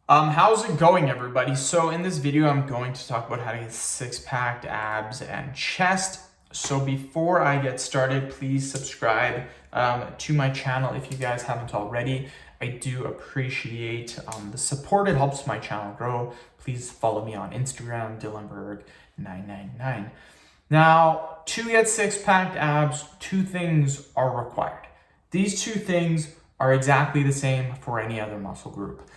How's it going, everybody? So in this video, I'm going to talk about how to get six-pack abs and chest. So before I get started, please subscribe to my channel if you guys haven't already. I do appreciate the support. It helps my channel grow. Please follow me on Instagram, Dillenberg999. Now, to get six-pack abs, two things are required. These two things are exactly the same for any other muscle group.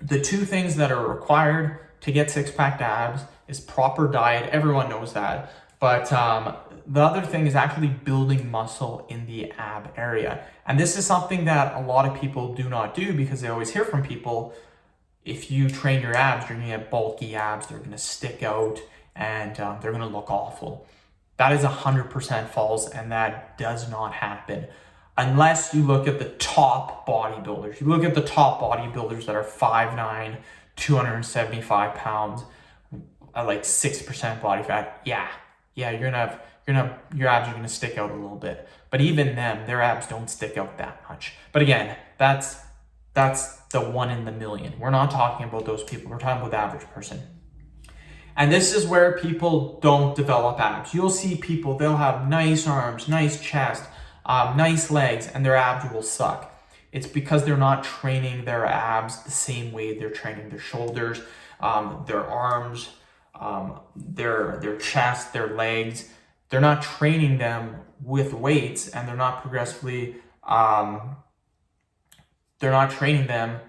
The two things that are required to get six-pack abs is proper diet. Everyone knows that. But the other thing is actually building muscle in the ab area. And this is something that a lot of people do not do because they always hear from people, if you train your abs, you're going to get bulky abs, they're going to stick out, and they're going to look awful. That is 100% false, and that does not happen. Unless you look at the top bodybuilders. You look at the top bodybuilders that are 5'9", 275 pounds, like 6% body fat. Yeah, your abs are gonna stick out a little bit. But even them, their abs don't stick out that much. But again, that's the one in the million. We're not talking about those people. We're talking about the average person. And this is where people don't develop abs. You'll see people, they'll have nice arms, nice chest, nice legs, and their abs will suck. It's because they're not training their abs the same way they're training their shoulders, their arms, their chest, their legs. They're not training them with weights, and they're not progressively, they're not training them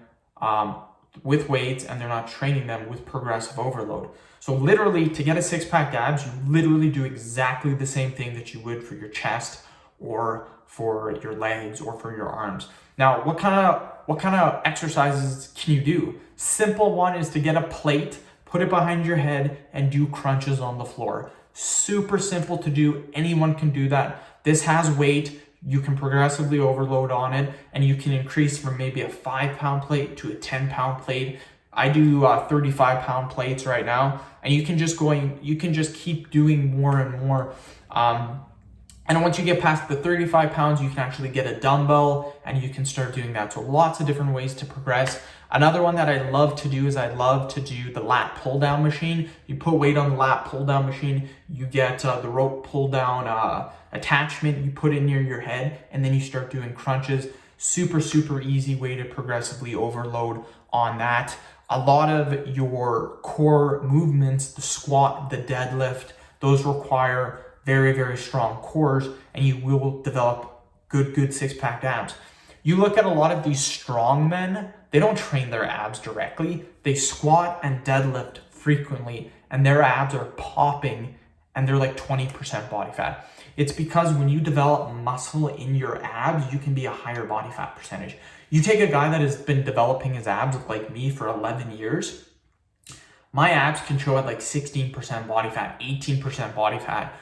with weights, and they're not training them with progressive overload. So literally, to get a six-pack abs, you literally do exactly the same thing that you would for your chest, or for your legs, or for your arms. Now, what kind of exercises can you do? Simple one is to get a plate, put it behind your head, and do crunches on the floor. Super simple to do. Anyone can do that. This has weight. You can progressively overload on it, and you can increase from maybe a 5-pound plate to a 10-pound plate. I do 35-pound plates right now, and you can just keep doing more and more. And once you get past the 35 pounds, you can actually get a dumbbell and you can start doing that. So lots of different ways to progress. Another one that I love to do is I love to do the lat pull down machine. You put weight on the lat pull down machine, you get the rope pull down attachment, you put it near your head, and then you start doing crunches. Super, super easy way to progressively overload on that. A lot of your core movements, the squat, the deadlift, those require very, very strong cores, and you will develop good six-pack abs. You look at a lot of these strong men, they don't train their abs directly. They squat and deadlift frequently, and their abs are popping, and they're like 20% body fat. It's because when you develop muscle in your abs, you can be a higher body fat percentage. You take a guy that has been developing his abs like me for 11 years, my abs can show at like 16% body fat, 18% body fat,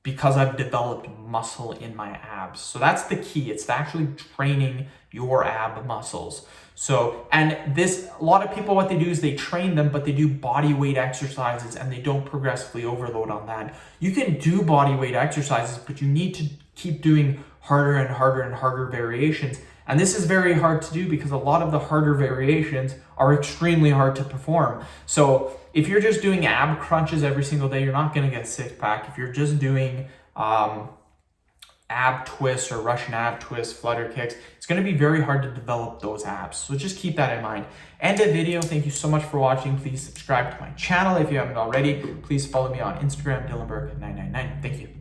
because I've developed muscle in my abs. So that's the key. It's actually training your ab muscles. So, and this, a lot of people, what they do is they train them, but they do body weight exercises and they don't progressively overload on that. You can do body weight exercises, but you need to keep doing harder and harder and harder variations. And this is very hard to do because a lot of the harder variations are extremely hard to perform. So if you're just doing ab crunches every single day, you're not going to get a six-pack. If you're just doing ab twists or Russian ab twists, flutter kicks, it's going to be very hard to develop those abs. So just keep that in mind. End of video. Thank you so much for watching. Please subscribe to my channel if you haven't already. Please follow me on Instagram, Dillenberg999. Thank you.